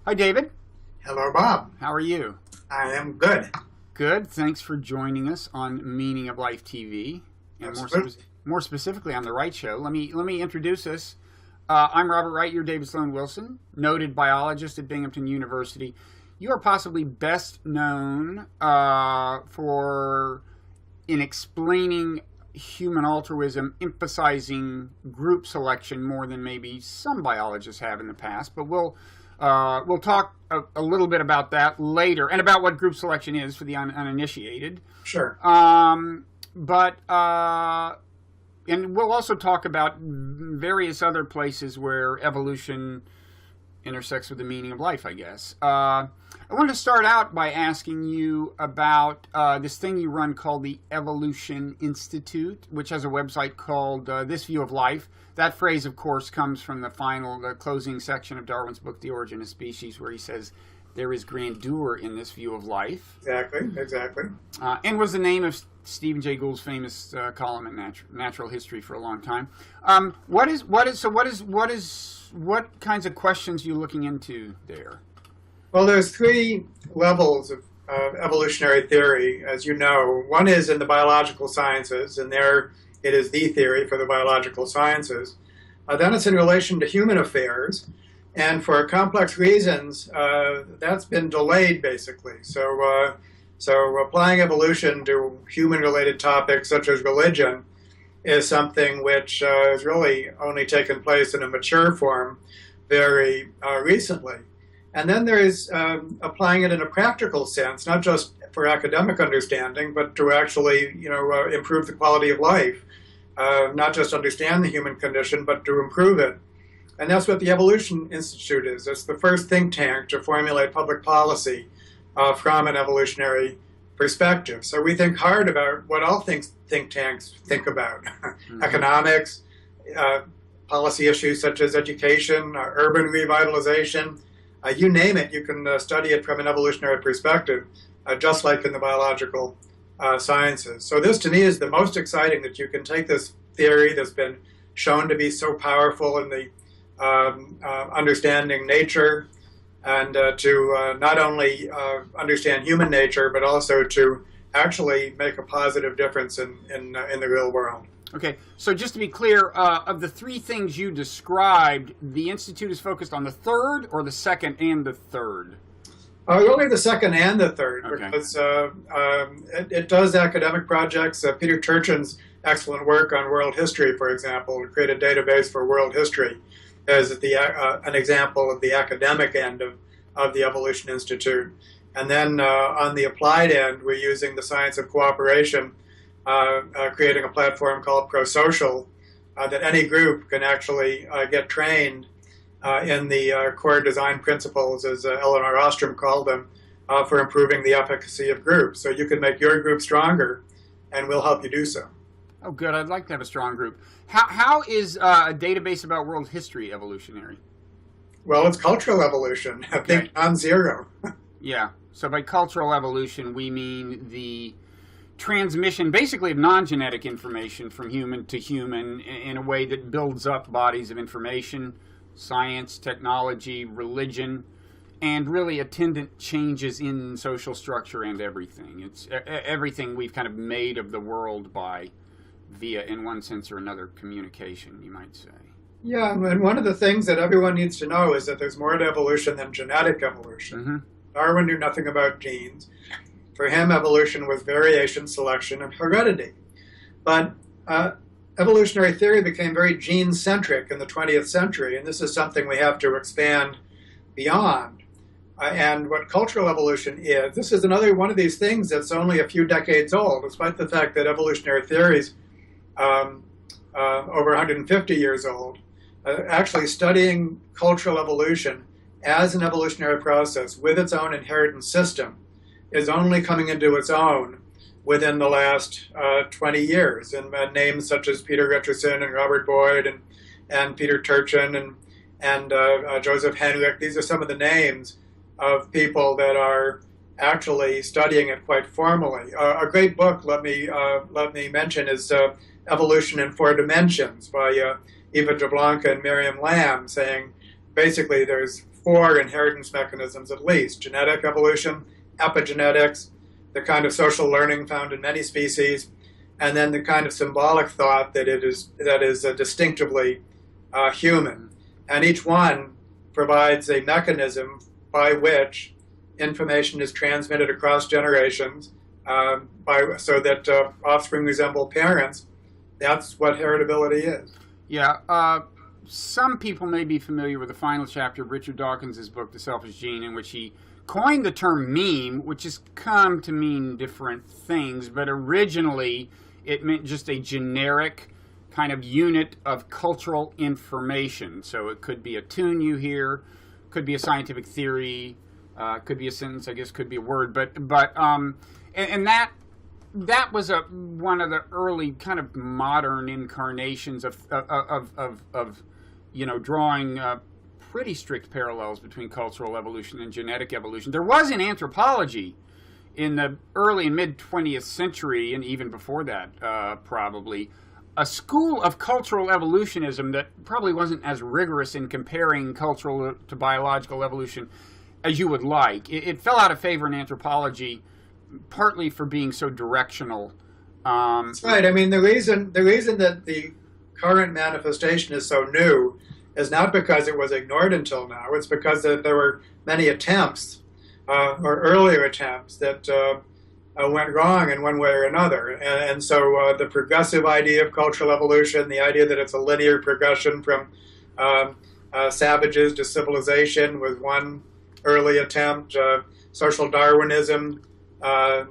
Hi, David. Hello, Bob. How are you? I am good. Good. Thanks for joining us on Meaning of Life TV, and more specifically on the Wright Show. Let me introduce us. I'm Robert Wright. You're David Sloan Wilson, noted biologist at Binghamton University. You are possibly best known in explaining human altruism, emphasizing group selection more than maybe some biologists have in the past. But we'll talk a little bit about that later, and about what group selection is for the uninitiated. Sure. And we'll also talk about various other places where evolution intersects with the meaning of life, I guess. I want to start out by asking you about this thing you run called the Evolution Institute, which has a website called This View of Life. That phrase, of course, comes from the closing section of Darwin's book, The Origin of Species, where he says, there is grandeur in this view of life. Exactly. And was the name of Stephen Jay Gould's famous column in Natural History for a long time. What kinds of questions are you looking into there? Well, there's three levels of evolutionary theory, as you know. One is in the biological sciences, and there it is the theory for the biological sciences. Then it's in relation to human affairs, and for complex reasons, that's been delayed, basically. So applying evolution to human-related topics such as religion is something which has really only taken place in a mature form very recently. And then there is applying it in a practical sense, not just for academic understanding, but to actually, improve the quality of life. Not just understand the human condition, but to improve it. And that's what the Evolution Institute is. It's the first think tank to formulate public policy from an evolutionary perspective. So we think hard about what all think tanks think about. Mm-hmm. Economics, policy issues such as education, urban revitalization, you name it, you can study it from an evolutionary perspective, just like in the biological sciences. So this, to me, is the most exciting, that you can take this theory that's been shown to be so powerful in the understanding nature, and to not only understand human nature, but also to actually make a positive difference in the real world. Okay, so just to be clear, of the three things you described, the Institute is focused on the third, or the second and the third? Really the second and the third, okay. Because it does academic projects. Peter Turchin's excellent work on world history, for example, to create a database for world history, is an example of the academic end of the Evolution Institute. And then on the applied end, we're using the science of cooperation, creating a platform called ProSocial, that any group can actually get trained in the core design principles, as Eleanor Ostrom called them, for improving the efficacy of groups. So you can make your group stronger, and we'll help you do so. Oh, good. I'd like to have a strong group. How is a database about world history evolutionary? Well, it's cultural evolution. I think Nonzero. Yeah. So by cultural evolution, we mean the transmission, basically, of non-genetic information from human to human in a way that builds up bodies of information, science, technology, religion, and really attendant changes in social structure and everything. It's everything we've kind of made of the world via, in one sense or another, communication, you might say. Yeah, and one of the things that everyone needs to know is that there's more to evolution than genetic evolution. Mm-hmm. Darwin knew nothing about genes. For him, evolution was variation, selection, and heredity. But evolutionary theory became very gene-centric in the 20th century, and this is something we have to expand beyond. And what cultural evolution is, this is another one of these things that's only a few decades old, despite the fact that evolutionary theories over 150 years old, actually studying cultural evolution as an evolutionary process with its own inheritance system is only coming into its own within the last 20 years. And names such as Peter Richardson and Robert Boyd and Peter Turchin and Joseph Henrich, these are some of the names of people that are actually studying it quite formally. A great book, let me mention, is Evolution in Four Dimensions by Eva Jablonka and Miriam Lamb, saying basically there's four inheritance mechanisms at least: genetic evolution, epigenetics, the kind of social learning found in many species, and then the kind of symbolic thought that is distinctively human. And each one provides a mechanism by which information is transmitted across generations, so that offspring resemble parents. That's what heritability is. Yeah. Some people may be familiar with the final chapter of Richard Dawkins' book, The Selfish Gene, in which he coined the term meme, which has come to mean different things, but originally it meant just a generic kind of unit of cultural information. So it could be a tune you hear, could be a scientific theory, could be a sentence, I guess, could be a word, and that was one of the early kind of modern incarnations of drawing pretty strict parallels between cultural evolution and genetic evolution. There was in anthropology in the early and mid 20th century, and even before that, probably, a school of cultural evolutionism that probably wasn't as rigorous in comparing cultural to biological evolution as you would like. It fell out of favor in anthropology, partly for being so directional. That's right. I mean, the reason that the current manifestation is so new is not because it was ignored until now. It's because there were many attempts, or earlier attempts, that went wrong in one way or another. And so the progressive idea of cultural evolution, the idea that it's a linear progression from savages to civilization, was one early attempt. Social Darwinism,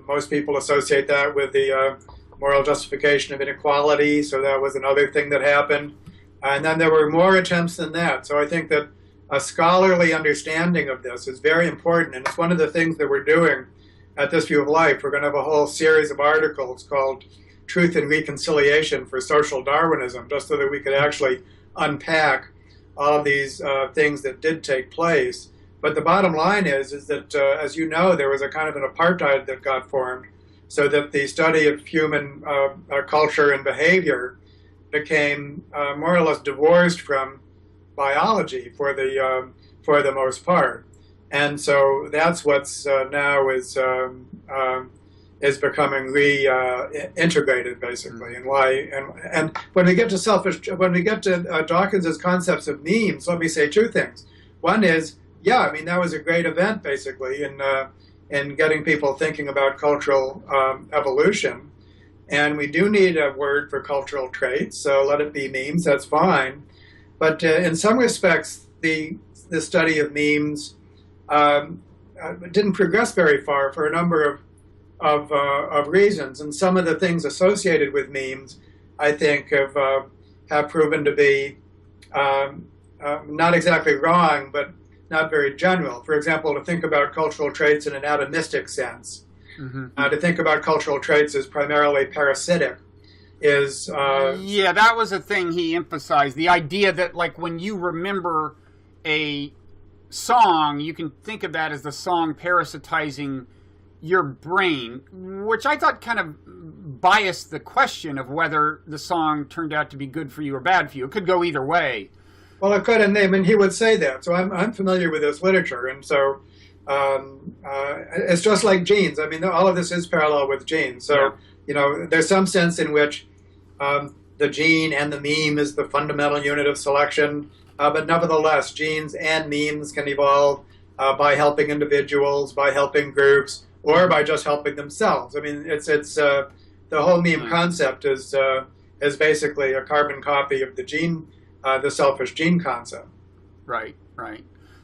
most people associate that with the moral justification of inequality, so that was another thing that happened. And then there were more attempts than that. So I think that a scholarly understanding of this is very important, and it's one of the things that we're doing at This View of Life. We're going to have a whole series of articles called Truth and Reconciliation for Social Darwinism, just so that we could actually unpack all of these things that did take place. But the bottom line is that, as you know, there was a kind of an apartheid that got formed, so that the study of human culture and behavior became more or less divorced from biology for the most part. And so that's what's now is becoming reintegrated, basically, and why. And when we get to Dawkins's concepts of memes, let me say two things. One is, yeah, I mean, that was a great event, basically, in getting people thinking about cultural evolution. And we do need a word for cultural traits, so let it be memes, that's fine. But in some respects, the study of memes didn't progress very far for a number of reasons. And some of the things associated with memes, I think, have proven to be not exactly wrong, but not very general. For example, to think about cultural traits in an atomistic sense, to think about cultural traits as primarily parasitic is... yeah, that was a thing he emphasized. The idea that, like, when you remember a song, you can think of that as the song parasitizing your brain, which I thought kind of biased the question of whether the song turned out to be good for you or bad for you. It could go either way. Well, it could, and he would say that. So I'm familiar with this literature, and so it's just like genes. I mean, all of this is parallel with genes. So, yeah. You know, there's some sense in which the gene and the meme is the fundamental unit of selection, but nevertheless, genes and memes can evolve by helping individuals, by helping groups, or by just helping themselves. I mean, it's the whole meme concept is basically a carbon copy of the gene. The selfish gene concept. Right.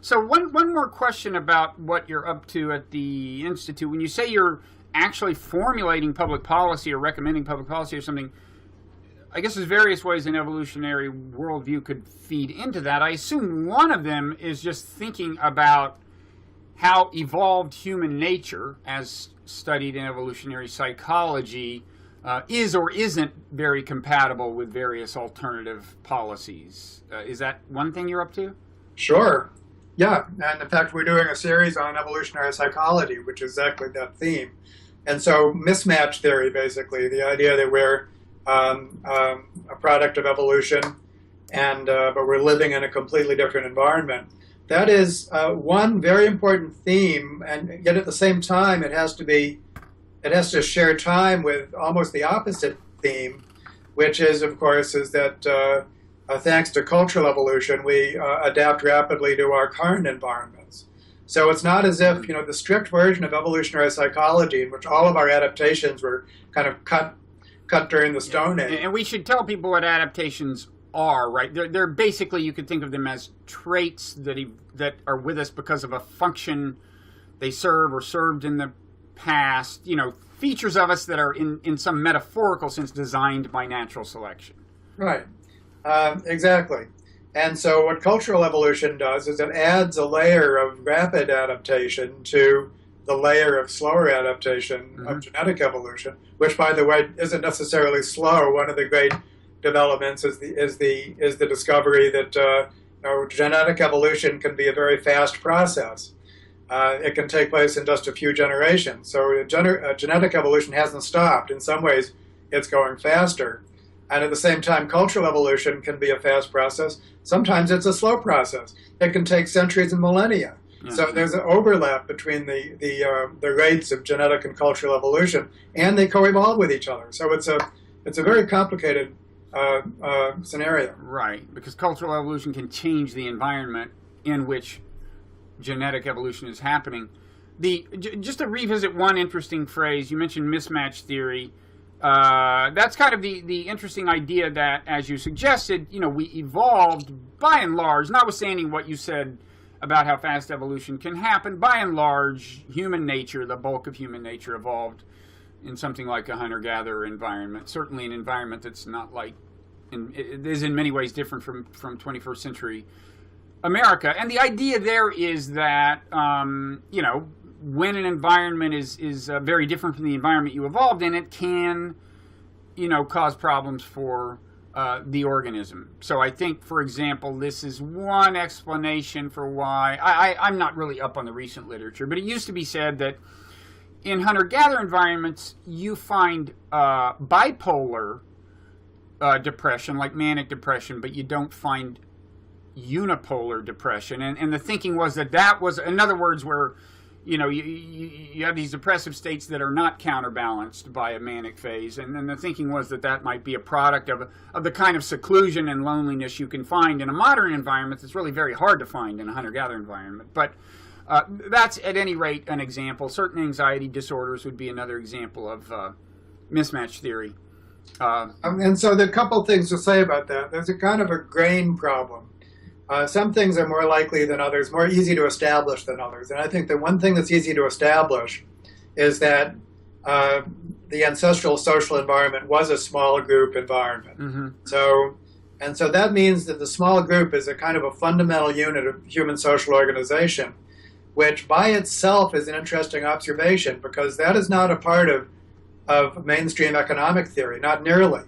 So one more question about what you're up to at the Institute. When you say you're actually formulating public policy or recommending public policy or something, I guess there's various ways an evolutionary worldview could feed into that. I assume one of them is just thinking about how evolved human nature, as studied in evolutionary psychology, is or isn't very compatible with various alternative policies. Is that one thing you're up to? Sure. Yeah. And in fact, we're doing a series on evolutionary psychology, which is exactly that theme. And so mismatched theory, basically, the idea that we're a product of evolution, and but we're living in a completely different environment. that is one very important theme, and yet at the same time, it has to share time with almost the opposite theme, which is, of course, is that thanks to cultural evolution, we adapt rapidly to our current environments. So it's not as if, the strict version of evolutionary psychology, in which all of our adaptations were kind of cut during the Stone Age. And we should tell people what adaptations are, right? They're basically, you could think of them as traits that are with us because of a function they serve or served in the past, features of us that are in some metaphorical sense designed by natural selection. Right. Exactly. And so what cultural evolution does is it adds a layer of rapid adaptation to the layer of slower adaptation of genetic evolution, which, by the way, isn't necessarily slow. One of the great developments is the discovery that genetic evolution can be a very fast process. It can take place in just a few generations. So genetic evolution hasn't stopped. In some ways, it's going faster. And at the same time, cultural evolution can be a fast process. Sometimes it's a slow process. It can take centuries and millennia. Yeah. So there's an overlap between the rates of genetic and cultural evolution, and they co-evolve with each other. So it's a very complicated scenario. Right, because cultural evolution can change the environment in which genetic evolution is happening. Just to revisit one interesting phrase, you mentioned mismatch theory. That's kind of the interesting idea that, as you suggested, we evolved by and large, notwithstanding what you said about how fast evolution can happen, by and large, human nature, the bulk of human nature, evolved in something like a hunter-gatherer environment, certainly an environment that's not like, it is in many ways different from 21st century America. And the idea there is that, when an environment is very different from the environment you evolved in, it can, cause problems for the organism. So I think, for example, this is one explanation for why, I'm not really up on the recent literature, but it used to be said that in hunter-gatherer environments, you find bipolar depression, like manic depression, but you don't find unipolar depression. And the thinking was that was, in other words, where you have these depressive states that are not counterbalanced by a manic phase. And then the thinking was that might be a product of the kind of seclusion and loneliness you can find in a modern environment that's really very hard to find in a hunter-gatherer environment. But that's, at any rate, an example. Certain anxiety disorders would be another example of mismatch theory. And so there are a couple things to say about that. There's a kind of a grain problem. Some things are more likely than others, more easy to establish than others. And I think the one thing that's easy to establish is that the ancestral social environment was a small group environment. Mm-hmm. So that means that the small group is a kind of a fundamental unit of human social organization, which by itself is an interesting observation, because that is not a part of mainstream economic theory, not nearly.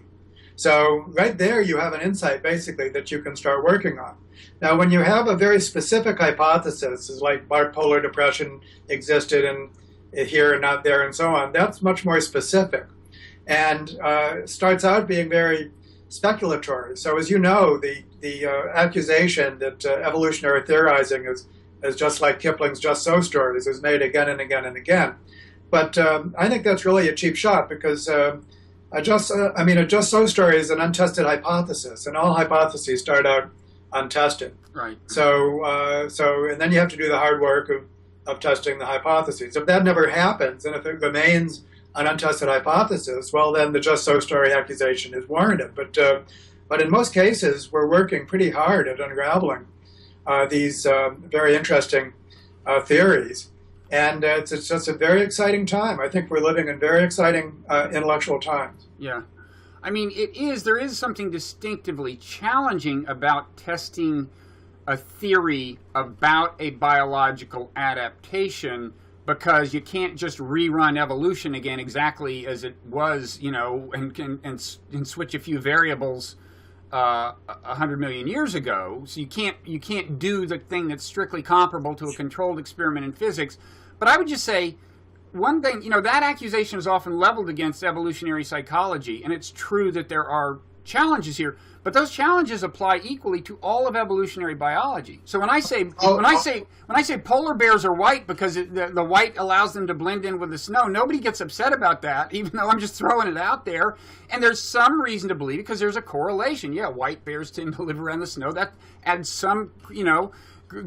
So right there you have an insight, basically, that you can start working on. Now, when you have a very specific hypothesis, like bipolar depression existed here and not there and so on, that's much more specific and starts out being very speculatory. So as you know, the accusation that evolutionary theorizing is just like Kipling's Just So stories is made again and again and again. But I think that's really a cheap shot, because a Just So story is an untested hypothesis, and all hypotheses start out untested. Right. So and then you have to do the hard work of testing the hypotheses. If that never happens, and if it remains an untested hypothesis, well, then the Just So story accusation is warranted. But in most cases, we're working pretty hard at unraveling these very interesting theories. And it's just a very exciting time. I think we're living in very exciting intellectual times. Yeah. I mean, there is something distinctively challenging about testing a theory about a biological adaptation, because you can't just rerun evolution again exactly as it was, and switch a few variables 100 million years ago. So you can't do the thing that's strictly comparable to a controlled experiment in physics. But I would just say, one thing, that accusation is often leveled against evolutionary psychology, and it's true that there are challenges here. but those challenges apply equally to all of evolutionary biology. So when I say polar bears are white because the white allows them to blend in with the snow, nobody gets upset about that, even though I'm just throwing it out there. And there's some reason to believe, because there's a correlation. Yeah, white bears tend to live around the snow. That adds some,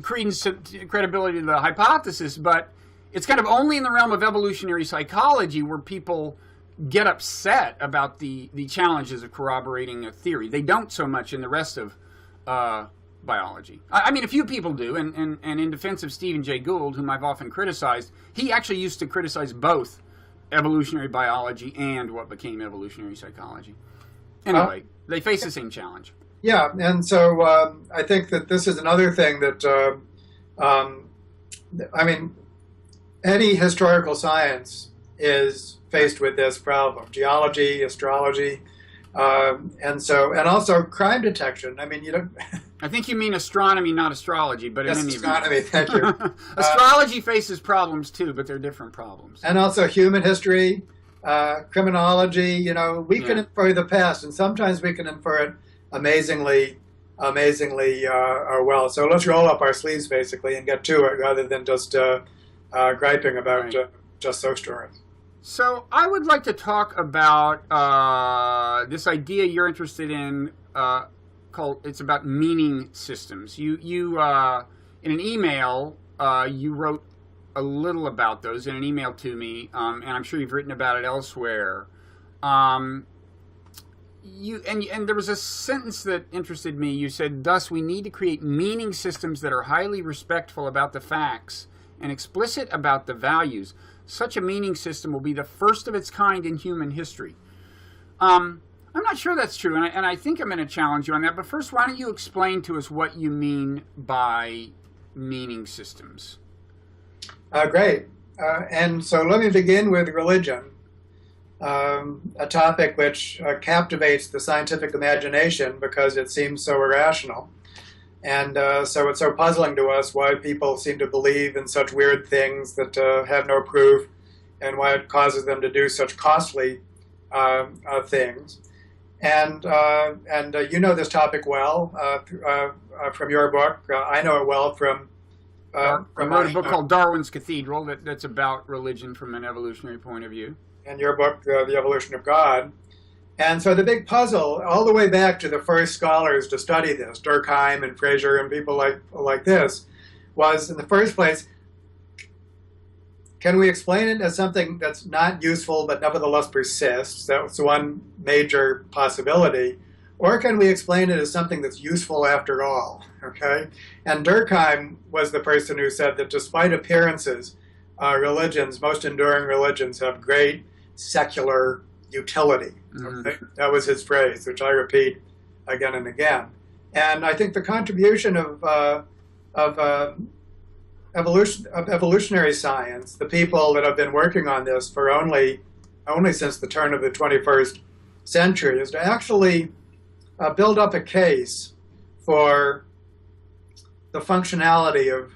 credence, credibility to the hypothesis, but it's kind of only in the realm of evolutionary psychology where people get upset about the challenges of corroborating a theory. They don't so much in the rest of biology. I mean, a few people do, and in defense of Stephen Jay Gould, whom I've often criticized, he actually used to criticize both evolutionary biology and what became evolutionary psychology. Anyway, they face the same challenge. Yeah, and so I think that this is another thing that, any historical science is faced with this problem: geology, astrology, and also crime detection. I mean, I think you mean astronomy, not astrology, but yes, in any astronomy. Thank you. Astrology faces problems too, but they're different problems. And also human history, criminology. We can infer the past, and sometimes we can infer it amazingly well. So let's roll up our sleeves basically and get to it, rather than just griping about just so stories. So I would like to talk about this idea you're interested in, it's about meaning systems. You in an email, you wrote a little about those in an email to me, and I'm sure you've written about it elsewhere. And there was a sentence that interested me. You said, "Thus, we need to create meaning systems that are highly respectful about the facts and explicit about the values. Such a meaning system will be the first of its kind in human history." I'm not sure that's true, and I think I'm going to challenge you on that. But first, why don't you explain to us what you mean by meaning systems? Great. And so let me begin with religion, a topic which captivates the scientific imagination because it seems so irrational. And so it's so puzzling to us why people seem to believe in such weird things that have no proof, and why it causes them to do such costly things. And you know this topic well from your book. I know it well from I wrote a book called Darwin's Cathedral that's about religion from an evolutionary point of view. And your book, The Evolution of God. And so the big puzzle, all the way back to the first scholars to study this, Durkheim and Fraser and people like this, was in the first place, can we explain it as something that's not useful but nevertheless persists? That's one major possibility. Or can we explain it as something that's useful after all? Okay? And Durkheim was the person who said that despite appearances, religions, most enduring religions, have great secular utility. Okay? That was his phrase, which I repeat again and again. And I think the contribution of evolutionary science, the people that have been working on this for only since the turn of the 21st century, is to actually build up a case for the functionality of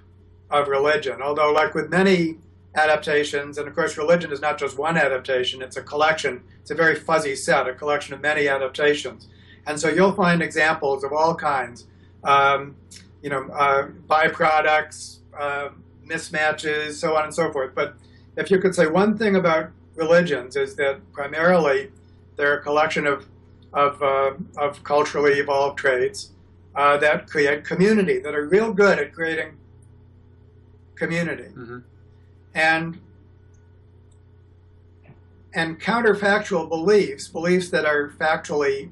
religion. Although, like with many adaptations, and of course religion is not just one adaptation, it's a collection, it's a very fuzzy set, a collection of many adaptations. And so you'll find examples of all kinds, byproducts, mismatches, so on and so forth. But if you could say one thing about religions, is that primarily they're a collection of culturally evolved traits that create community, that are real good at creating community. And counterfactual beliefs that are factually,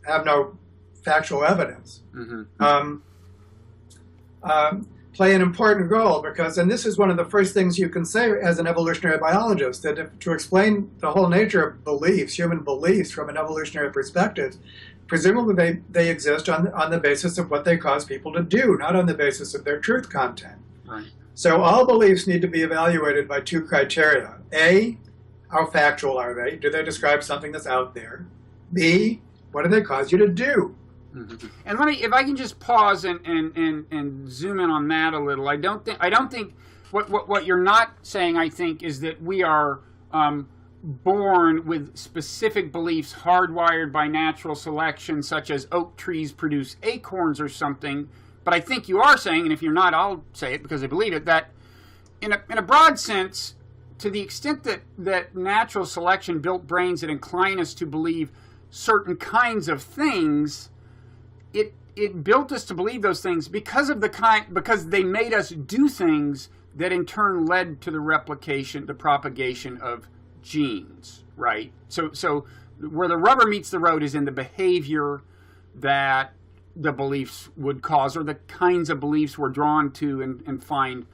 have no factual evidence, play an important role because, and this is one of the first things you can say as an evolutionary biologist, that to explain the whole nature of beliefs, human beliefs from an evolutionary perspective, presumably they exist on the basis of what they cause people to do, not on the basis of their truth content. Right. So all beliefs need to be evaluated by two criteria. A, how factual are they? Do they describe something that's out there? B, what do they cause you to do? And if I can just pause and zoom in on that a little. I don't think what you're not saying, I think, is that we are born with specific beliefs hardwired by natural selection, such as oak trees produce acorns or something. But I think you are saying, and if you're not, I'll say it because I believe it, that in a broad sense, to the extent that natural selection built brains that incline us to believe certain kinds of things, it built us to believe those things because they made us do things that in turn led to the propagation of genes, right? So where the rubber meets the road is in the behavior that the beliefs would cause, or the kinds of beliefs we're drawn to and find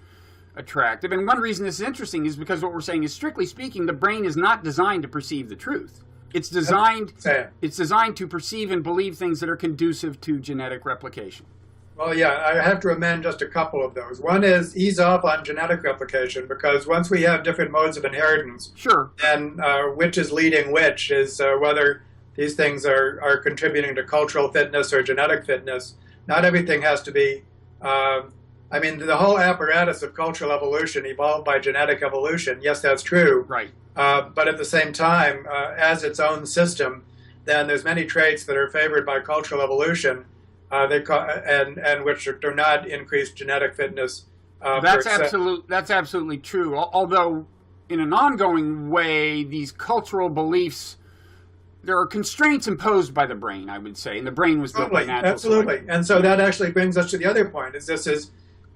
attractive. And one reason this is interesting is because what we're saying is, strictly speaking, the brain is not designed to perceive the truth. It's designed to perceive and believe things that are conducive to genetic replication. Well, yeah, I have to amend just a couple of those. One is ease off on genetic replication, because once we have different modes of inheritance, sure, then which is leading which is whether these things are contributing to cultural fitness or genetic fitness. Not everything has to be, I mean, the whole apparatus of cultural evolution evolved by genetic evolution. Yes, that's true. Right. But at the same time, as its own system, then there's many traits that are favored by cultural evolution, and which do not increase genetic fitness. That's absolutely true. Although, in an ongoing way, these cultural beliefs, there are constraints imposed by the brain, I would say, and the brain was built by natural selection. And so that actually brings us to the other point: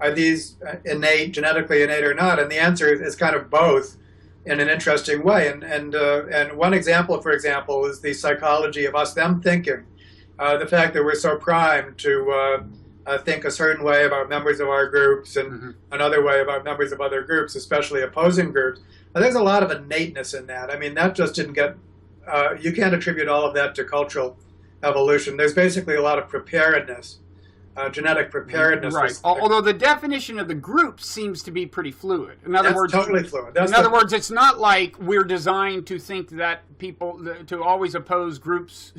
are these genetically innate or not? And the answer is kind of both, in an interesting way. And one example, for example, is the psychology of us-them thinking. The fact that we're so primed to think a certain way about members of our groups and another way about members of other groups, especially opposing groups. There's a lot of innateness in that. I mean, that just didn't get, you can't attribute all of that to cultural evolution. There's basically a lot of preparedness, genetic preparedness. Right. Although the definition of the group seems to be pretty fluid. In other words, totally fluid. In other words, it's not like we're designed to think that to always oppose groups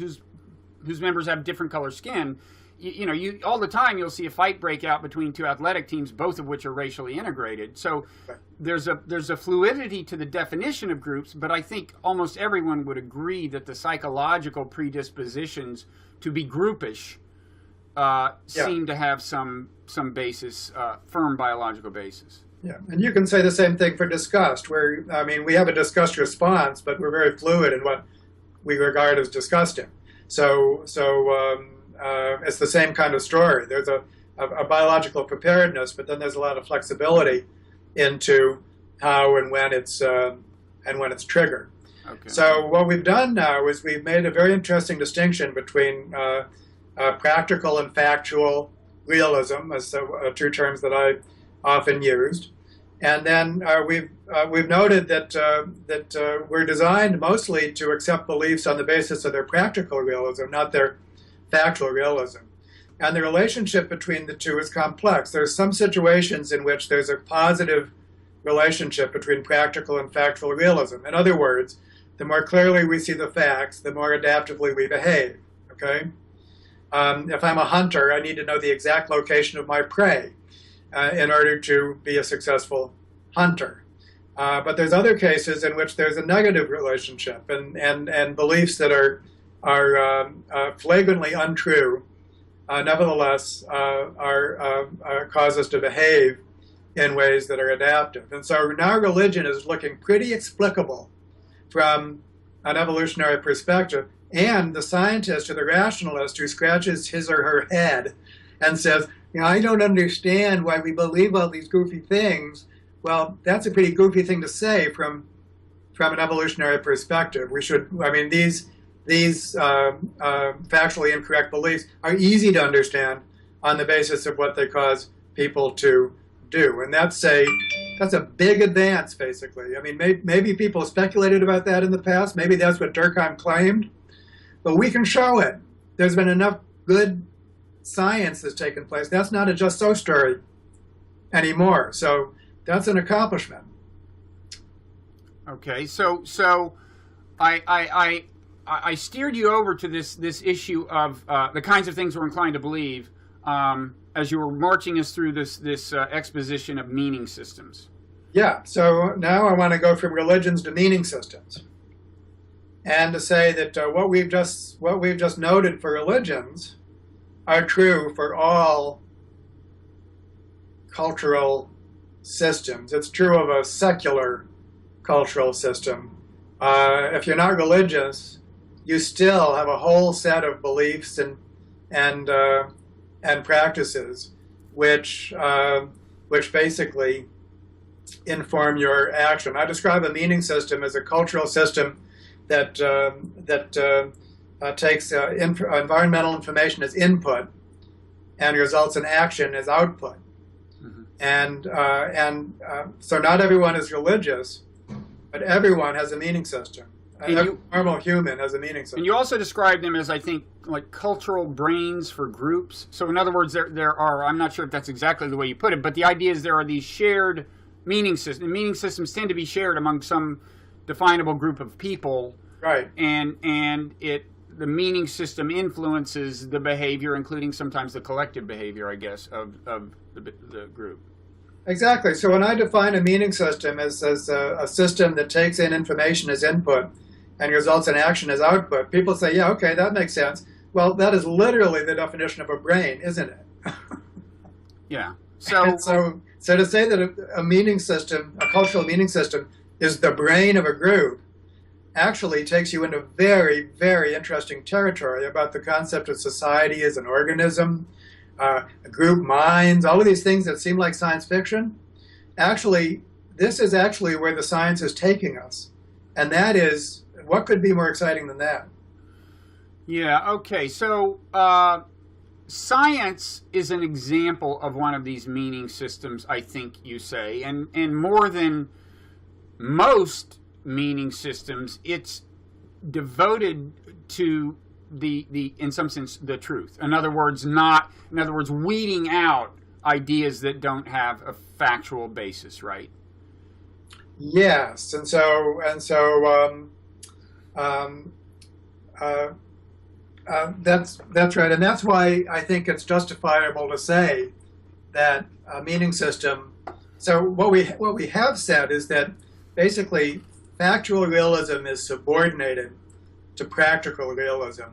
whose members have different color skin. You all the time you'll see a fight break out between two athletic teams, both of which are racially integrated. So there's a fluidity to the definition of groups, but I think almost everyone would agree that the psychological predispositions to be groupish seem to have some basis, firm biological basis. Yeah, and you can say the same thing for disgust, where, I mean, we have a disgust response, but we're very fluid in what we regard as disgusting. So it's the same kind of story. There's a biological preparedness, but then there's a lot of flexibility into how and when it's triggered. Okay. So what we've done now is we've made a very interesting distinction between practical and factual realism, as two terms that I often used, and then we've noted that we're designed mostly to accept beliefs on the basis of their practical realism, not their factual realism. And the relationship between the two is complex. There's some situations in which there's a positive relationship between practical and factual realism. In other words, the more clearly we see the facts, the more adaptively we behave. Okay? If I'm a hunter, I need to know the exact location of my prey in order to be a successful hunter. But there's other cases in which there's a negative relationship, and beliefs that are flagrantly untrue, nevertheless, cause us to behave in ways that are adaptive. And so now religion is looking pretty explicable from an evolutionary perspective, and the scientist or the rationalist who scratches his or her head and says, I don't understand why we believe all these goofy things. Well, that's a pretty goofy thing to say from an evolutionary perspective. These factually incorrect beliefs are easy to understand on the basis of what they cause people to do. And that's a big advance, basically. I mean, maybe people speculated about that in the past. Maybe that's what Durkheim claimed. But we can show it. There's been enough good science that's taken place. That's not a just so story anymore. So that's an accomplishment. Okay, so I steered you over to this issue of the kinds of things we're inclined to believe as you were marching us through this exposition of meaning systems. Yeah, so now I want to go from religions to meaning systems. and to say that what we've just noted for religions are true for all cultural systems. It's true of a secular cultural system. If you're not religious, you still have a whole set of beliefs and practices which basically inform your action. I describe a meaning system as a cultural system that takes environmental information as input and results in action as output. And so not everyone is religious, but everyone has a meaning system. Every normal human has a meaning system. And you also describe them as, I think, like cultural brains for groups. So in other words, there are, I'm not sure if that's exactly the way you put it, but the idea is there are these shared meaning systems. Meaning systems tend to be shared among some definable group of people. Right. And the meaning system influences the behavior, including sometimes the collective behavior, I guess, of the group. Exactly. So when I define a meaning system as a system that takes in information as input and results in action as output, people say, yeah, okay, that makes sense. Well, that is literally the definition of a brain, isn't it? Yeah. So to say that a meaning system, a cultural meaning system, is the brain of a group actually takes you into very, very interesting territory about the concept of society as an organism, group minds, all of these things that seem like science fiction. Actually, this is actually where the science is taking us. And that is, what could be more exciting than that? Yeah, okay. So science is an example of one of these meaning systems, I think you say. And more than most meaning systems, it's devoted to the in some sense the truth. In other words, weeding out ideas that don't have a factual basis, right? Yes, that's right, and that's why I think it's justifiable to say that a meaning system. So what we have said is that basically factual realism is subordinated to practical realism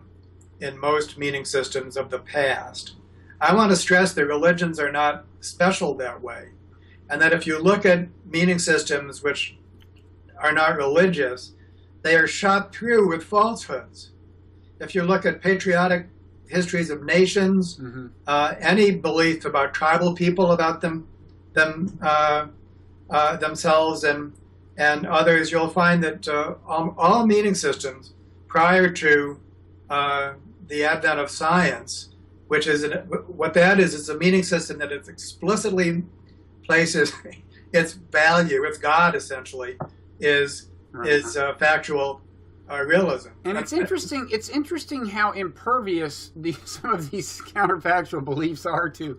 in most meaning systems of the past. I want to stress that religions are not special that way, and that if you look at meaning systems which are not religious, they are shot through with falsehoods. If you look at patriotic histories of nations, any belief about tribal people, about themselves and others, you'll find that all meaning systems prior to the advent of science, which is what that is a meaning system that it explicitly places its value, its God essentially, is factual realism. And it's interesting. It's interesting how impervious some of these counterfactual beliefs are to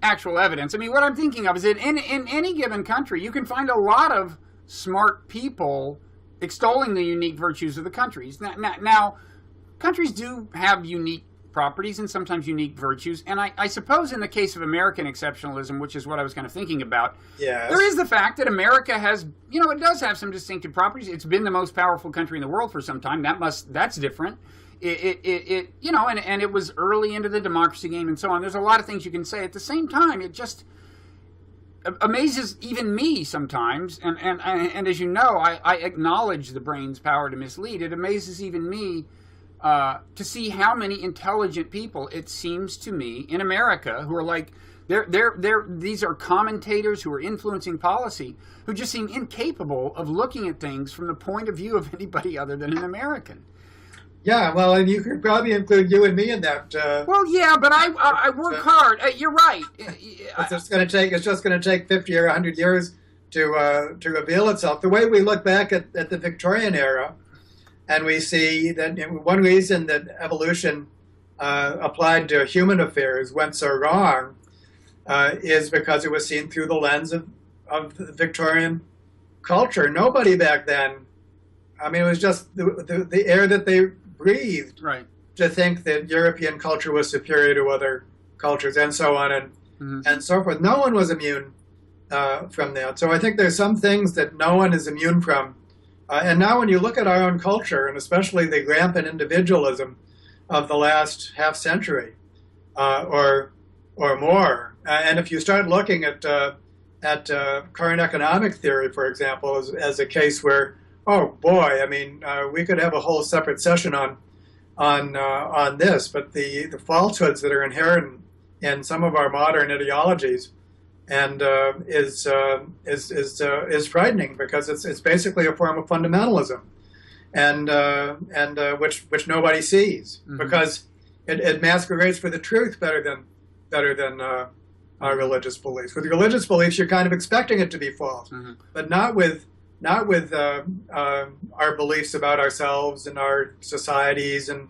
actual evidence. I mean, what I'm thinking of is that in any given country, you can find a lot of smart people extolling the unique virtues of the countries. Now countries do have unique properties and sometimes unique virtues, and I suppose in the case of American exceptionalism, which is what I was kind of thinking about, yes, there is the fact that America has, it does have some distinctive properties. It's been the most powerful country in the world for some time. That's different. And it was early into the democracy game and so on. There's a lot of things you can say. At the same time, it just amazes even me sometimes, and as you know, I acknowledge the brain's power to mislead. It amazes even me to see how many intelligent people, it seems to me, in America who are like, these are commentators who are influencing policy, who just seem incapable of looking at things from the point of view of anybody other than an American. Yeah, well, and you could probably include you and me in that. Well, yeah, but I work hard. You're right. It's just going to take 50 or 100 years to reveal itself. The way we look back at the Victorian era, and we see that one reason that evolution applied to human affairs went so wrong is because it was seen through the lens of the Victorian culture. Nobody back then, I mean, it was just the air that they breathed, right, to think that European culture was superior to other cultures, and so on and so forth. No one was immune from that. So I think there's some things that no one is immune from And now when you look at our own culture, and especially the rampant individualism of the last half century or more, and if you start looking at current economic theory, for example, as a case where, oh boy, I mean, we could have a whole separate session on this, but the falsehoods that are inherent in some of our modern ideologies and is frightening, because it's basically a form of fundamentalism, and which nobody sees, mm-hmm. because it masquerades for the truth better than our religious beliefs. With religious beliefs, you're kind of expecting it to be false, mm-hmm. but not with our beliefs about ourselves and our societies and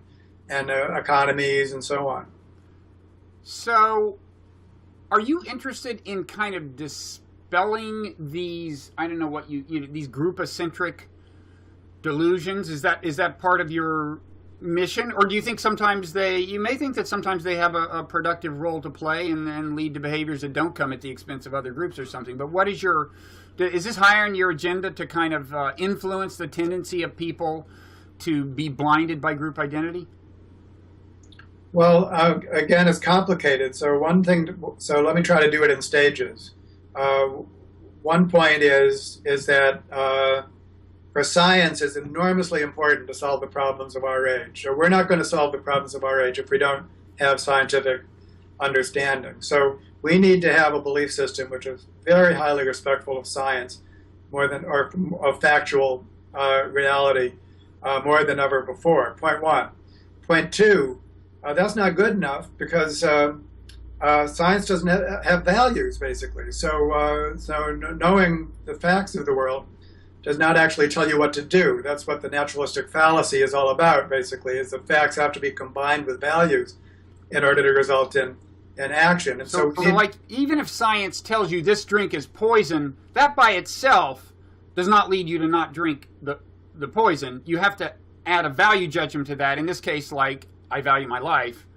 economies and so on. So, are you interested in kind of dispelling these, I don't know what these group-centric delusions? Is that part of your mission? Or do you think sometimes you may think that sometimes they have a productive role to play and lead to behaviors that don't come at the expense of other groups or something? But is this higher on your agenda to kind of influence the tendency of people to be blinded by group identity? Well, again, it's complicated. So let me try to do it in stages. One point is that for science, it's enormously important to solve the problems of our age. So we're not going to solve the problems of our age if we don't have scientific understanding. So we need to have a belief system which is very highly respectful of science, or of factual reality, more than ever before. Point one. Point two. That's not good enough, because science doesn't have values, basically. So knowing the facts of the world does not actually tell you what to do. That's what the naturalistic fallacy is all about, basically, is that facts have to be combined with values in order to result in action. And so like, even if science tells you this drink is poison, that by itself does not lead you to not drink the poison. You have to add a value judgment to that. In this case, like, I value my life.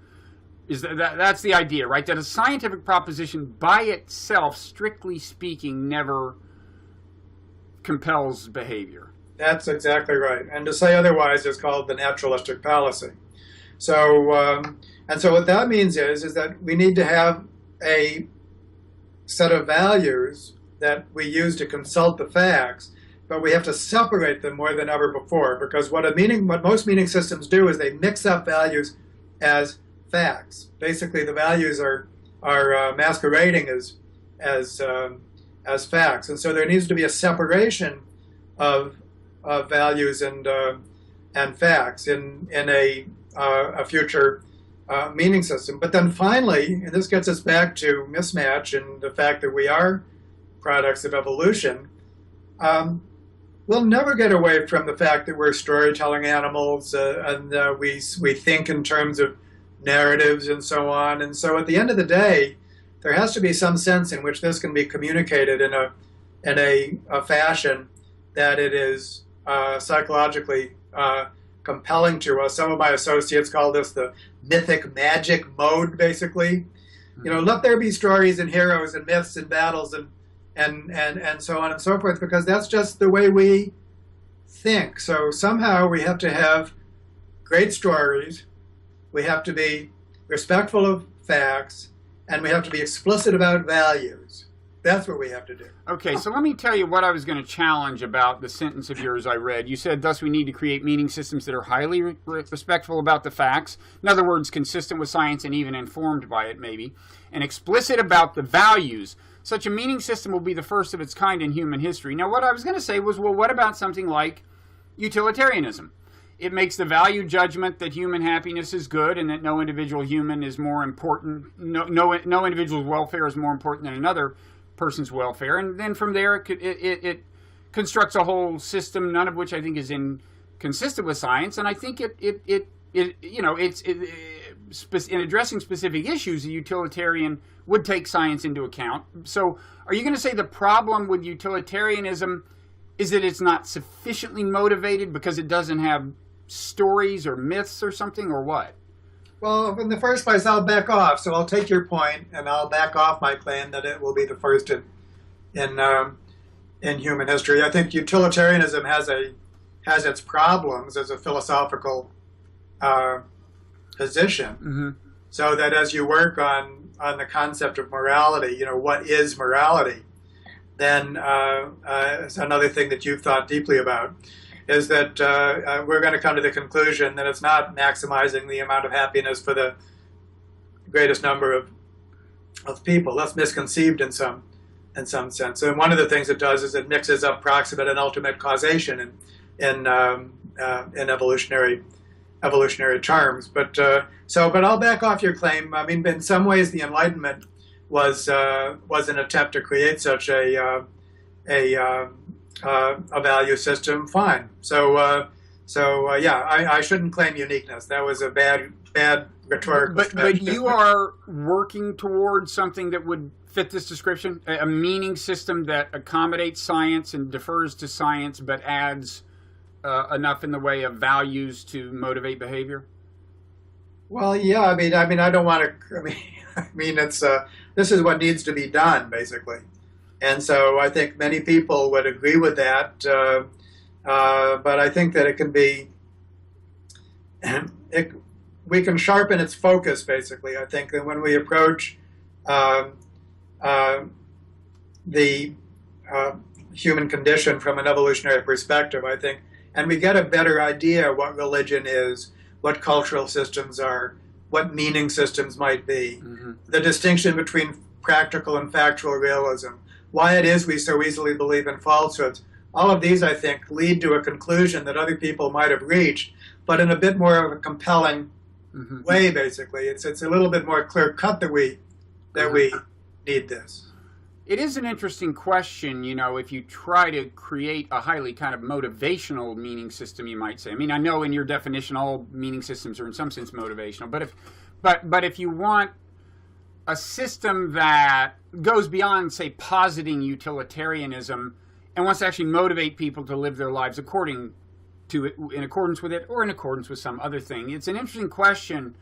That's the idea, right? That a scientific proposition by itself, strictly speaking, never compels behavior. That's exactly right. And to say otherwise is called the naturalistic fallacy. So, and so what that means is that we need to have a set of values that we use to consult the facts, but we have to separate them more than ever before, because what most meaning systems do is they mix up values as facts. Basically, the values are masquerading as facts, and so there needs to be a separation of values and facts in a future meaning system. But then finally, and this gets us back to mismatch and the fact that we are products of evolution. We'll never get away from the fact that we're storytelling animals, and we think in terms of narratives and so on. And so at the end of the day, there has to be some sense in which this can be communicated in a fashion that it is psychologically compelling to us. Some of my associates call this the mythic magic mode, basically. You know, let there be stories and heroes and myths and battles and so on and so forth, because that's just the way we think. So somehow we have to have great stories, we have to be respectful of facts, and we have to be explicit about values. That's what we have to do. Okay, so let me tell you what I was going to challenge about the sentence of yours I read. You said, thus we need to create meaning systems that are highly respectful about the facts. In other words, consistent with science and even informed by it, maybe. And explicit about the values. Such a meaning system will be the first of its kind in human history. Now, what I was going to say was, well, what about something like utilitarianism? It makes the value judgment that human happiness is good and that no individual human is more important, no individual's welfare is more important than another person's welfare. And then from there, it constructs a whole system, none of which I think is consistent with science. And I think it's in addressing specific issues, a utilitarian would take science into account. So are you going to say the problem with utilitarianism is that it's not sufficiently motivated because it doesn't have stories or myths or something, or what? Well, in the first place, I'll back off. So I'll take your point, and I'll back off my claim that it will be the first in human history. I think utilitarianism has a has its problems as a philosophical position. Mm-hmm. So that as you work on the concept of morality, what is morality, then it's another thing that you've thought deeply about, is that we're going to come to the conclusion that it's not maximizing the amount of happiness for the greatest number of people. That's misconceived in some sense. And one of the things it does is it mixes up proximate and ultimate causation in evolutionary terms. But I'll back off your claim. I mean, in some ways, the Enlightenment was an attempt to create such a value system. Fine. I shouldn't claim uniqueness. That was a bad rhetorical. But you are working towards something that would fit this description, a meaning system that accommodates science and defers to science, but adds enough in the way of values to motivate behavior. Well, yeah. I mean, I don't want to. It's this is what needs to be done, basically, and so I think many people would agree with that. But I think that it can be. We can sharpen its focus, basically. I think that when we approach the human condition from an evolutionary perspective, I think, and we get a better idea what religion is, what cultural systems are, what meaning systems might be, Mm-hmm. the distinction between practical and factual realism, why it is we so easily believe in falsehoods. All of these, I think, lead to a conclusion that other people might have reached, but in a bit more of a compelling Mm-hmm. way, basically. It's a little bit more clear-cut that we need this. It is an interesting question, if you try to create a highly kind of motivational meaning system, you might say. I mean, I know in your definition all meaning systems are in some sense motivational, but if you want a system that goes beyond, say, positing utilitarianism and wants to actually motivate people to live their lives according to it, in accordance with it, or in accordance with some other thing, it's an interesting question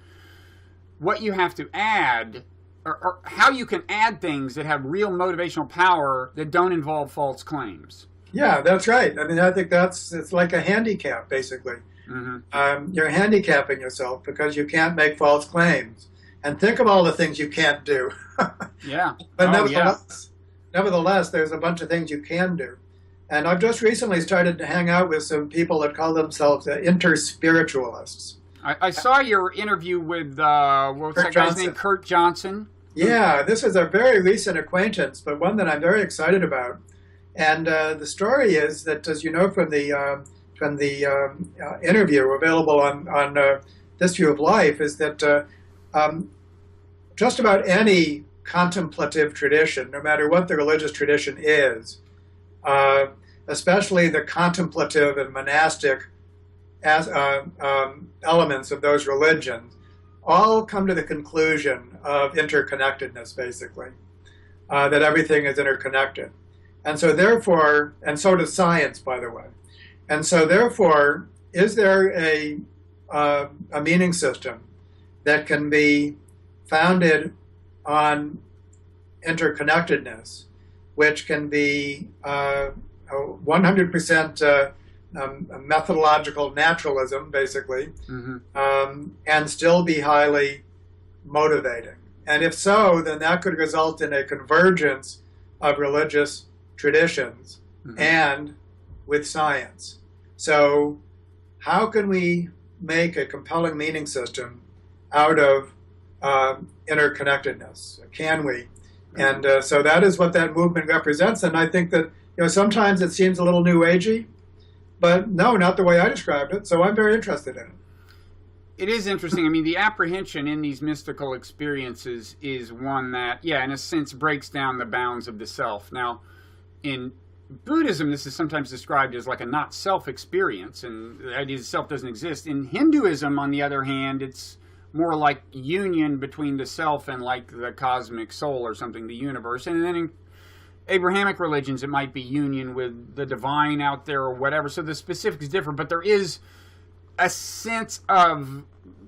what you have to add, or how you can add things that have real motivational power that don't involve false claims. Yeah, that's right. I mean, I think it's like a handicap, basically. Mm-hmm. You're handicapping yourself because you can't make false claims. And think of all the things you can't do. Yeah. But nevertheless, there's a bunch of things you can do. And I've just recently started to hang out with some people that call themselves interspiritualists. I saw your interview with, what was that guy's name? Kurt Johnson. Yeah, this is a very recent acquaintance, but one that I'm very excited about. And the story is that, as you know from the interview available on This View of Life, is that just about any contemplative tradition, no matter what the religious tradition is, especially the contemplative and monastic elements of those religions, all come to the conclusion of interconnectedness, basically, that everything is interconnected. And so therefore, and so does science, by the way. And so therefore, is there a meaning system that can be founded on interconnectedness, which can be 100% methodological naturalism, basically, Mm-hmm. And still be highly motivating? And if so, then that could result in a convergence of religious traditions Mm-hmm. and with science. So how can we make a compelling meaning system out of interconnectedness? Can we? And so that is what that movement represents. And I think that sometimes it seems a little new agey, but no, not the way I described it. So I'm very interested in it. It is interesting. I mean, the apprehension in these mystical experiences is one that, in a sense, breaks down the bounds of the self. Now, in Buddhism, this is sometimes described as like a not self experience, and the idea that self doesn't exist. In Hinduism, on the other hand, it's more like union between the self and like the cosmic soul or something, the universe. And then in Abrahamic religions, it might be union with the divine out there or whatever. So the specifics differ, but there is a sense of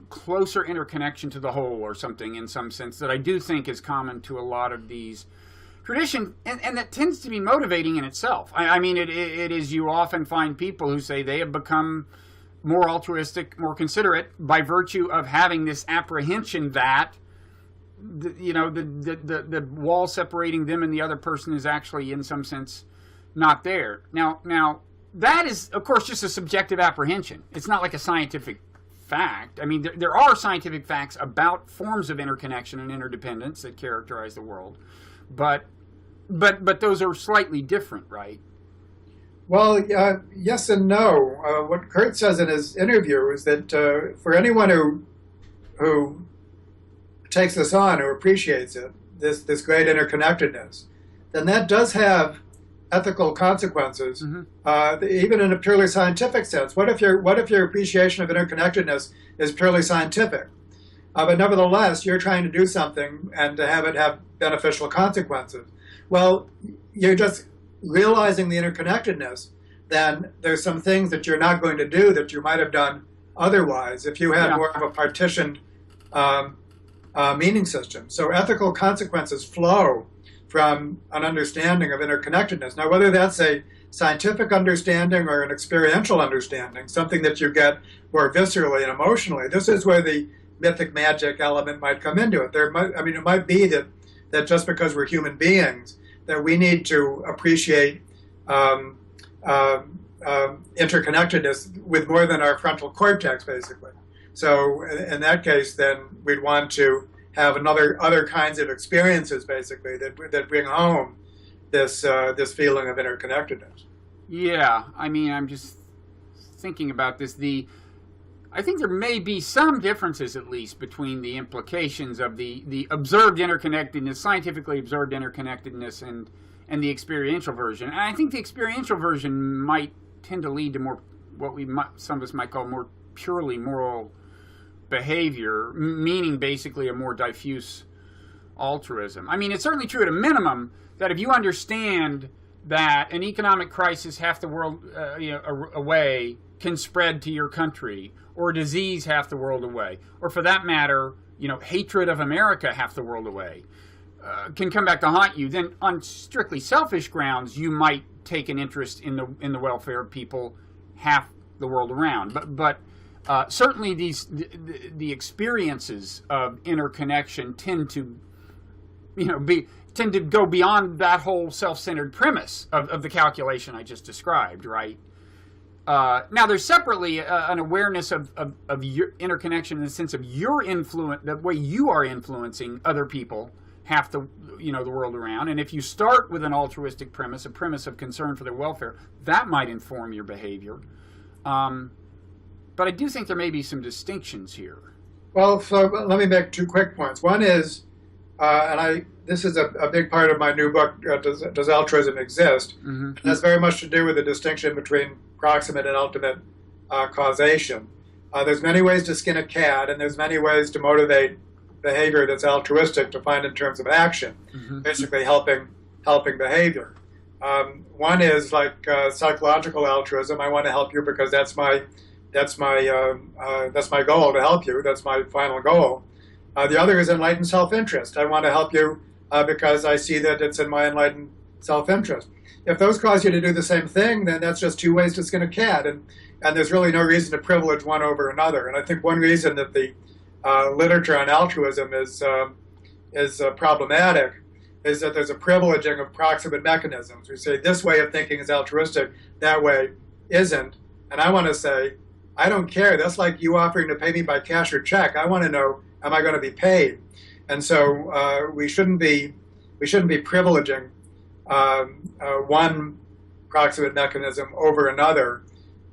closer interconnection to the whole or something in some sense that I do think is common to a lot of these tradition, and that tends to be motivating in itself. I mean, it is, you often find people who say they have become more altruistic, more considerate by virtue of having this apprehension that the wall separating them and the other person is actually in some sense not there. Now that is, of course, just a subjective apprehension. It's not like a scientific fact. I mean, there are scientific facts about forms of interconnection and interdependence that characterize the world, but those are slightly different, right? Well, yes and no. What Kurt says in his interview is that for anyone who takes this on, who appreciates it, this great interconnectedness, then that does have ethical consequences, even in a purely scientific sense. What if your appreciation of interconnectedness is purely scientific, but nevertheless you're trying to do something and to have it have beneficial consequences? Well, you're just realizing the interconnectedness. Then there's some things that you're not going to do that you might have done otherwise if you had more of a partitioned meaning system. So ethical consequences flow from an understanding of interconnectedness. Now, whether that's a scientific understanding or an experiential understanding, something that you get more viscerally and emotionally, this is where the mythic magic element might come into it. It might be that just because we're human beings, that we need to appreciate interconnectedness with more than our frontal cortex, basically. So in that case, then we'd want to have other kinds of experiences, basically, that bring home this feeling of interconnectedness. Yeah, I mean, I'm just thinking about this. I think there may be some differences, at least, between the implications of the observed interconnectedness, scientifically observed interconnectedness, and the experiential version. And I think the experiential version might tend to lead to more some of us might call more purely moral behavior, meaning basically a more diffuse altruism. I mean, it's certainly true at a minimum that if you understand that an economic crisis half the world away can spread to your country, or disease half the world away, or for that matter, hatred of America half the world away, can come back to haunt you, then on strictly selfish grounds, you might take an interest in the welfare of people half the world around. But certainly the experiences of interconnection tend to go beyond that whole self-centered premise of the calculation I just described, right? Now, there's separately an awareness of your interconnection in the sense of your influence, the way you are influencing other people, half the world around. And if you start with an altruistic premise, a premise of concern for their welfare, that might inform your behavior. But I do think there may be some distinctions here. Well, so let me make 2 quick points. One is, this is a big part of my new book, Does Altruism Exist? Mm-hmm. And that's very much to do with the distinction between proximate and ultimate causation. There's many ways to skin a cat, and there's many ways to motivate behavior that's altruistic, defined in terms of action, basically helping behavior. One is like psychological altruism. I want to help you because that's my goal, to help you. That's my final goal. The other is enlightened self-interest. I want to help you because I see that it's in my enlightened self-interest. If those cause you to do the same thing, then that's just 2 ways to skin a cat, and there's really no reason to privilege one over another. And I think one reason that the literature on altruism is problematic is that there's a privileging of proximate mechanisms. We say this way of thinking is altruistic, that way isn't. And I want to say, I don't care. That's like you offering to pay me by cash or check. I want to know, am I going to be paid? And so we shouldn't be privileging one proximate mechanism over another.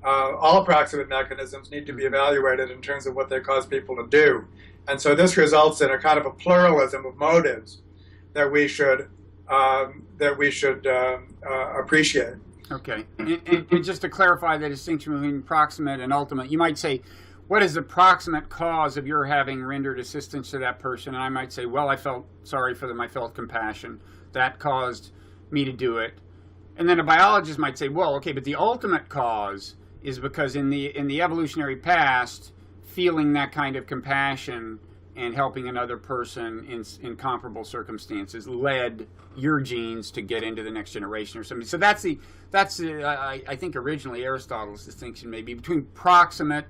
All proximate mechanisms need to be evaluated in terms of what they cause people to do. And so this results in a kind of a pluralism of motives that we should appreciate. Okay. And just to clarify the distinction between proximate and ultimate, you might say, what is the proximate cause of your having rendered assistance to that person? And I might say, well, I felt sorry for them. I felt compassion. That caused me to do it. And then a biologist might say, well, okay, but the ultimate cause is because in the evolutionary past, feeling that kind of compassion and helping another person in comparable circumstances led your genes to get into the next generation or something. So I think originally Aristotle's distinction maybe between proximate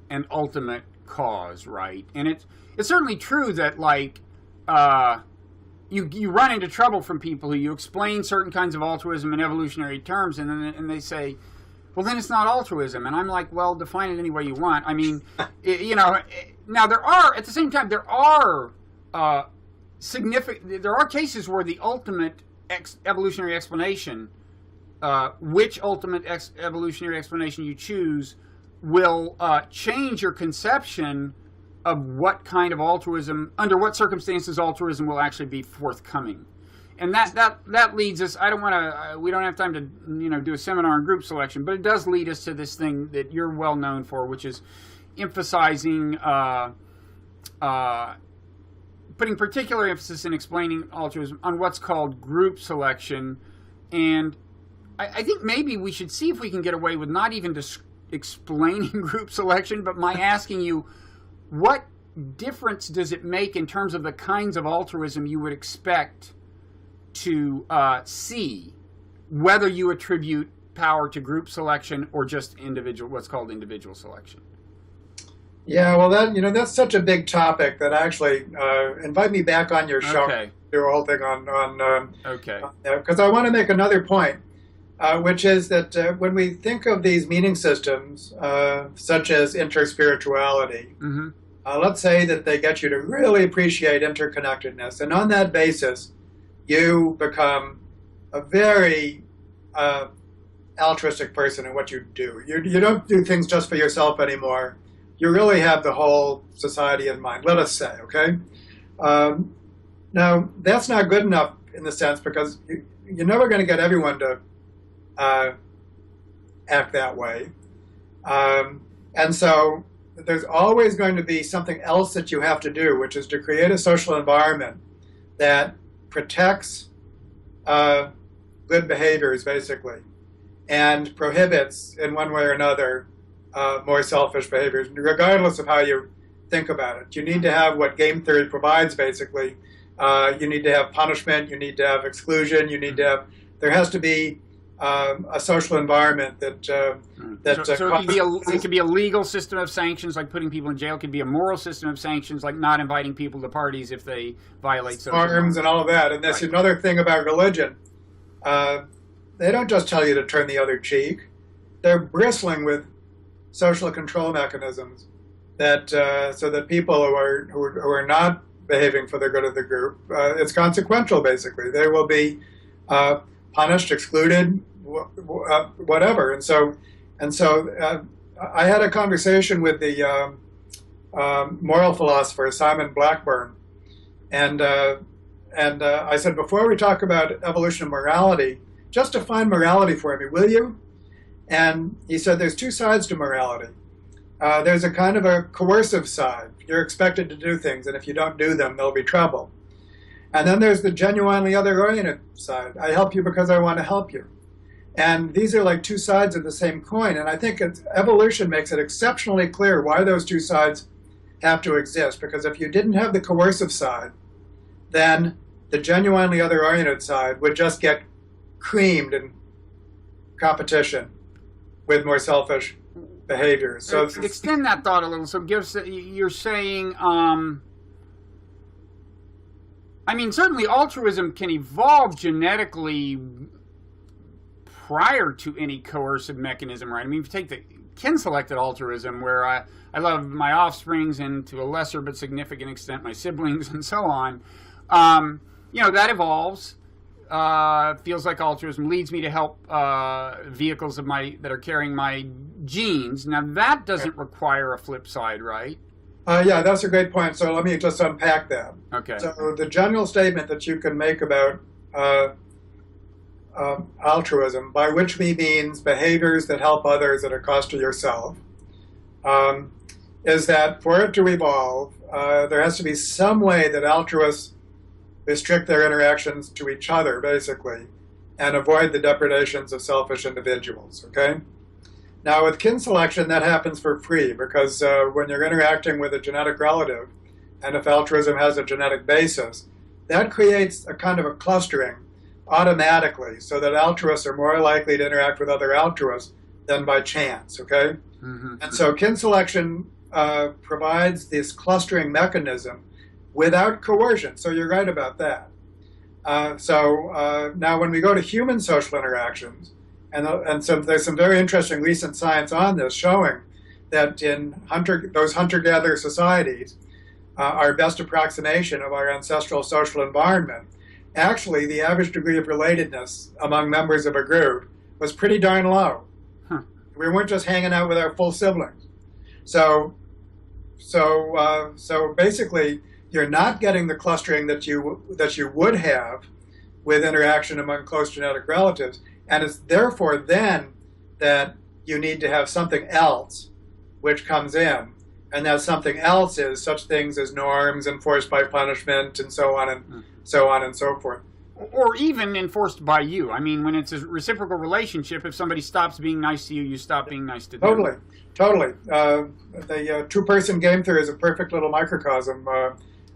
and ultimate cause, right? And it's certainly true that like you run into trouble from people who you explain certain kinds of altruism in evolutionary terms, and they say, well, then it's not altruism. And I'm like, well, define it any way you want. I mean, now there are, at the same time, there are cases where the ultimate evolutionary explanation, which ultimate evolutionary explanation you choose, will change your conception of what kind of altruism, under what circumstances altruism will actually be forthcoming. And that leads us, we don't have time to do a seminar on group selection, but it does lead us to this thing that you're well known for, which is emphasizing, putting particular emphasis in explaining altruism on what's called group selection. And I think maybe we should see if we can get away with not even explaining group selection, but my asking you, what difference does it make in terms of the kinds of altruism you would expect to see, whether you attribute power to group selection or just what's called individual selection? Yeah, well, that's such a big topic that actually invite me back on your show. Okay. Do a whole thing on okay. Because I want to make another point, which is that when we think of these meaning systems, such as interspirituality, mm-hmm. Let's say that they get you to really appreciate interconnectedness, and on that basis, you become a very altruistic person in what you do. You don't do things just for yourself anymore. You really have the whole society in mind, let us say, okay? Now, that's not good enough in the sense because you're never going to get everyone to act that way. And so there's always going to be something else that you have to do, which is to create a social environment that protects good behaviors, basically, and prohibits, in one way or another, more selfish behaviors, regardless of how you think about it. You need to have what game theory provides, basically. You need to have punishment, you need to have exclusion, there has to be a social environment that so it could be a legal system of sanctions, like putting people in jail. It could be a moral system of sanctions, like not inviting people to parties if they violate social norms and all of that. And that's another thing about religion. They don't just tell you to turn the other cheek. They're bristling with social control mechanisms that so that people who are not behaving for the good of the group, it's consequential, basically. They will be punished, excluded, whatever. And so I had a conversation with the moral philosopher Simon Blackburn, and I said, before we talk about evolution of morality, just define morality for me, will you? And he said there's two sides to morality. There's a kind of a coercive side. You're expected to do things, and if you don't do them, there'll be trouble. And then there's the genuinely other-oriented side. I help you because I want to help you. And these are like two sides of the same coin. And I think evolution makes it exceptionally clear why those two sides have to exist. Because if you didn't have the coercive side, then the genuinely other-oriented side would just get creamed in competition with more selfish behaviors. So extend that thought a little. So you're saying, I mean, certainly altruism can evolve genetically prior to any coercive mechanism, right? I mean, if you take the kin-selected altruism, where I love my offsprings and to a lesser but significant extent my siblings and so on, that evolves. Feels like altruism leads me to help vehicles that are carrying my genes. Now that doesn't require a flip side, right? Yeah, that's a great point. So let me just unpack that. Okay. So the general statement that you can make about altruism, by which we means behaviors that help others at a cost to yourself, is that for it to evolve, there has to be some way that altruists restrict their interactions to each other, basically, and avoid the depredations of selfish individuals, okay? Now, with kin selection, that happens for free, because when you're interacting with a genetic relative, and if altruism has a genetic basis, that creates a kind of a clustering automatically, so that altruists are more likely to interact with other altruists than by chance, okay? Mm-hmm. And so kin selection provides this clustering mechanism without coercion, so you're right about that. Now when we go to human social interactions, and so there's some very interesting recent science on this showing that in those hunter-gatherer societies, our best approximation of our ancestral social environment, actually the average degree of relatedness among members of a group was pretty darn low. Huh. We weren't just hanging out with our full siblings. So basically, you're not getting the clustering that you would have with interaction among close genetic relatives, and it's therefore then that you need to have something else which comes in, and that something else is such things as norms enforced by punishment and so on and so on and so forth. Or even enforced by you. I mean, when it's a reciprocal relationship, if somebody stops being nice to you, you stop being nice to them. Totally. The two-person game theory is a perfect little microcosm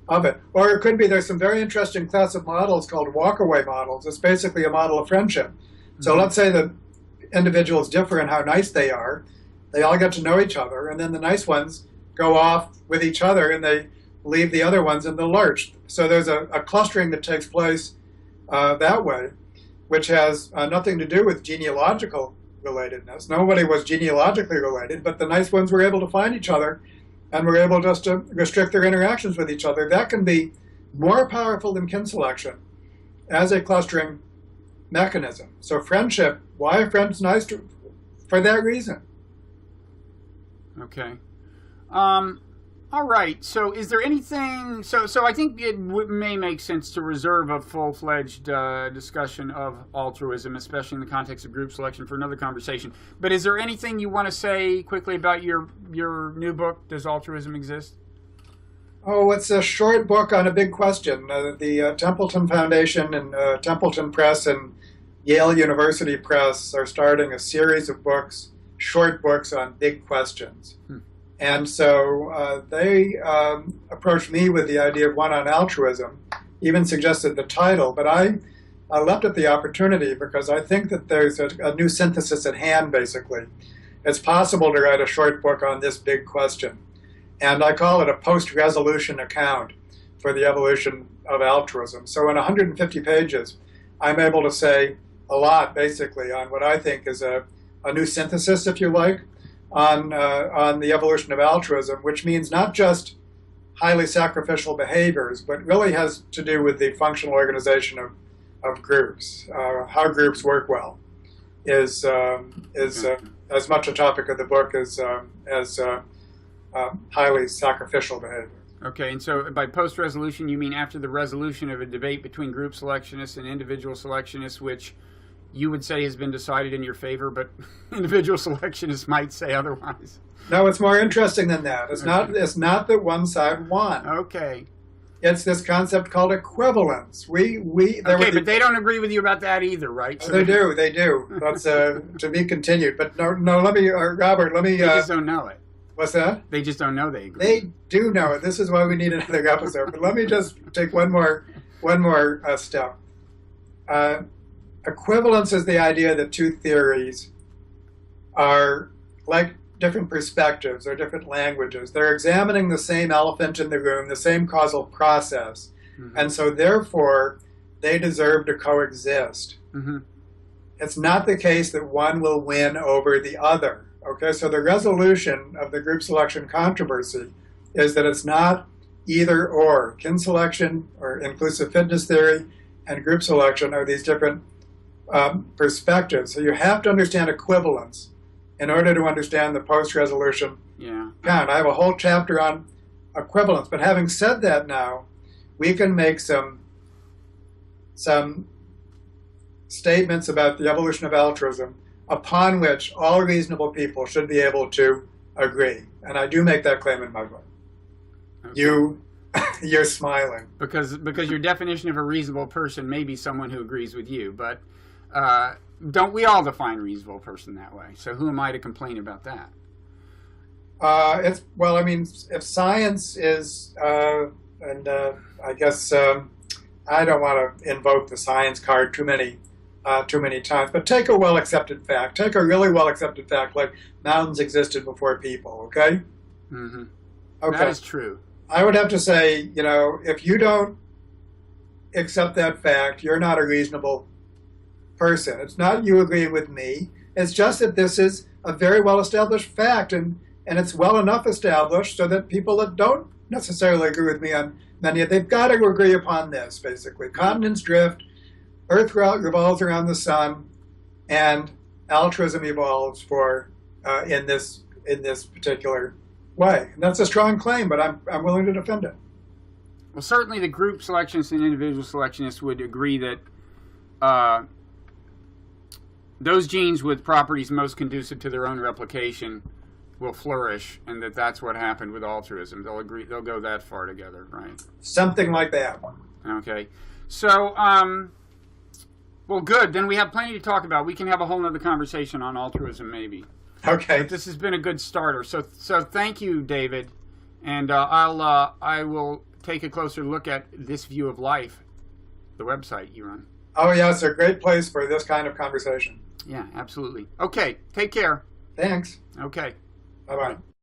of it. Or it could be there's some very interesting class of models called walkaway models. It's basically a model of friendship. So let's say that individuals differ in how nice they are. They all get to know each other, and then the nice ones go off with each other, and they leave the other ones in the lurch. So there's a clustering that takes place that way, which has nothing to do with genealogical relatedness. Nobody was genealogically related, but the nice ones were able to find each other and were able just to restrict their interactions with each other. That can be more powerful than kin selection as a clustering mechanism. So friendship, why are friends nice for that reason? Okay. All right. So is there anything... So I think it may make sense to reserve a full-fledged discussion of altruism, especially in the context of group selection, for another conversation. But is there anything you want to say quickly about your new book, Does Altruism Exist? Oh, it's a short book on a big question. The Templeton Foundation and Templeton Press and Yale University Press are starting a series of books, short books on big questions. And so they approached me with the idea of one on altruism, even suggested the title, but I leapt at the opportunity because I think that there's a new synthesis at hand, basically. It's possible to write a short book on this big question. And I call it a post-resolution account for the evolution of altruism. So in 150 pages, I'm able to say a lot, basically, on what I think is a new synthesis, if you like, on the evolution of altruism, which means not just highly sacrificial behaviors, but really has to do with the functional organization of groups. How groups work well is as much a topic of the book as highly sacrificial behavior. Okay, and so by post-resolution, you mean after the resolution of a debate between group selectionists and individual selectionists, which you would say has been decided in your favor, but individual selectionists might say otherwise. No, it's more interesting than that. It's not that one side won. Okay. It's this concept called equivalence. But they don't agree with you about that either, right? So they do. That's to be continued. But no. Let me, Robert. Let me. They just don't know it. What's that? They just don't know they agree. They do know it. This is why we need another episode. But let me just take one more step. Equivalence is the idea that two theories are like different perspectives or different languages. They're examining the same elephant in the room, the same causal process. Mm-hmm. And so therefore, they deserve to coexist. Mm-hmm. It's not the case that one will win over the other. Okay, so the resolution of the group selection controversy is that it's not either or. Kin selection or inclusive fitness theory and group selection are these different perspectives. So you have to understand equivalence in order to understand the post-resolution count. I have a whole chapter on equivalence. But having said that now, we can make some statements about the evolution of altruism upon which all reasonable people should be able to agree. And I do make that claim in my book. Okay. You're smiling. Because your definition of a reasonable person may be someone who agrees with you, but don't we all define reasonable person that way? So who am I to complain about that? It's well, I mean, if science is, and I guess I don't want to invoke the science card too many times, but take a well-accepted fact. Take a really well-accepted fact, like mountains existed before people. Okay. Mm-hmm. Okay. That is true. I would have to say, if you don't accept that fact, you're not a reasonable person. It's not you agreeing with me. It's just that this is a very well-established fact, and it's well enough established so that people that don't necessarily agree with me on many, they've got to agree upon this, basically. Continents drift, Earth revolves around the sun, and altruism evolves in this particular way. And that's a strong claim, but I'm willing to defend it. Well, certainly the group selectionists and individual selectionists would agree that those genes with properties most conducive to their own replication will flourish, and that's what happened with altruism. They'll go that far together, right? Something like that. Okay. So, well, good. Then we have plenty to talk about. We can have a whole nother conversation on altruism, maybe. Okay. But this has been a good starter. So thank you, David. And I will take a closer look at This View of Life, the website you run. Oh, yeah, it's a great place for this kind of conversation. Yeah, absolutely. Okay, take care. Thanks. Okay. Bye-bye.